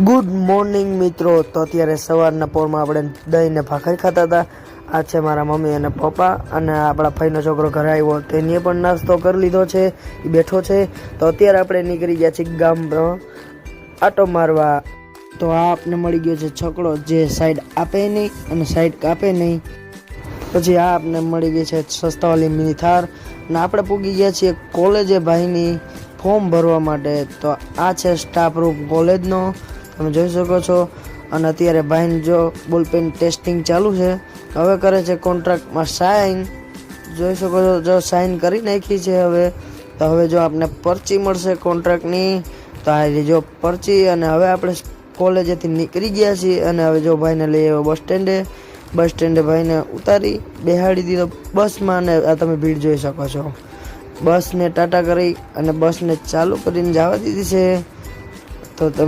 Good morning મિત્રો. તો અત્યારે સવારના પોરમાં આપણે દહીં ને ભાખરી ખાતા હતા. આ છે મારા મમ્મી અને પપ્પા, અને આપણા ભાઈનો છોકરો ઘરે આવ્યો તેની પણ નાસ્તો કરી લીધો છે, એ બેઠો છે. તો અત્યારે આપણે નીકળી ગયા છીએ ગામમાં આટો મારવા. તો આ આપને મળી ગયો છે છકડો જે સાઈડ આપે નહીં અને સાઈડ કાપે નહીં. પછી આ આપને મળી ગઈ છે સસ્તાવાળી મિની થાર, અને આપણે પૂગી ગયા છીએ કોલેજે ભાઈની ફોર્મ ભરવા માટે. તો આ છે સ્ટાફ રૂમ કોલેજનો, તમે જોઈ શકો છો. અને અત્યારે ભાઈને જો બોલપેન ટેસ્ટિંગ ચાલુ છે, હવે કરે છે કોન્ટ્રાક્ટમાં સાઇન. જોઈ શકો છો, જો સાઇન કરી નાખી છે હવે. તો હવે જો આપને પરચી મળશે કોન્ટ્રાક્ટની, તો આ જો પરચી. અને હવે આપણે કોલેજેથી નીકળી ગયા છીએ, અને હવે જો ભાઈને લઈ આવ્યો બસ સ્ટેન્ડે ભાઈને ઉતારી બેહાડી દીધો બસમાં. અને આ તમે ભીડ જોઈ શકો છો. બસને ટાટા કરી અને બસને ચાલુ કરીને જવા દીધી છે. તો તમે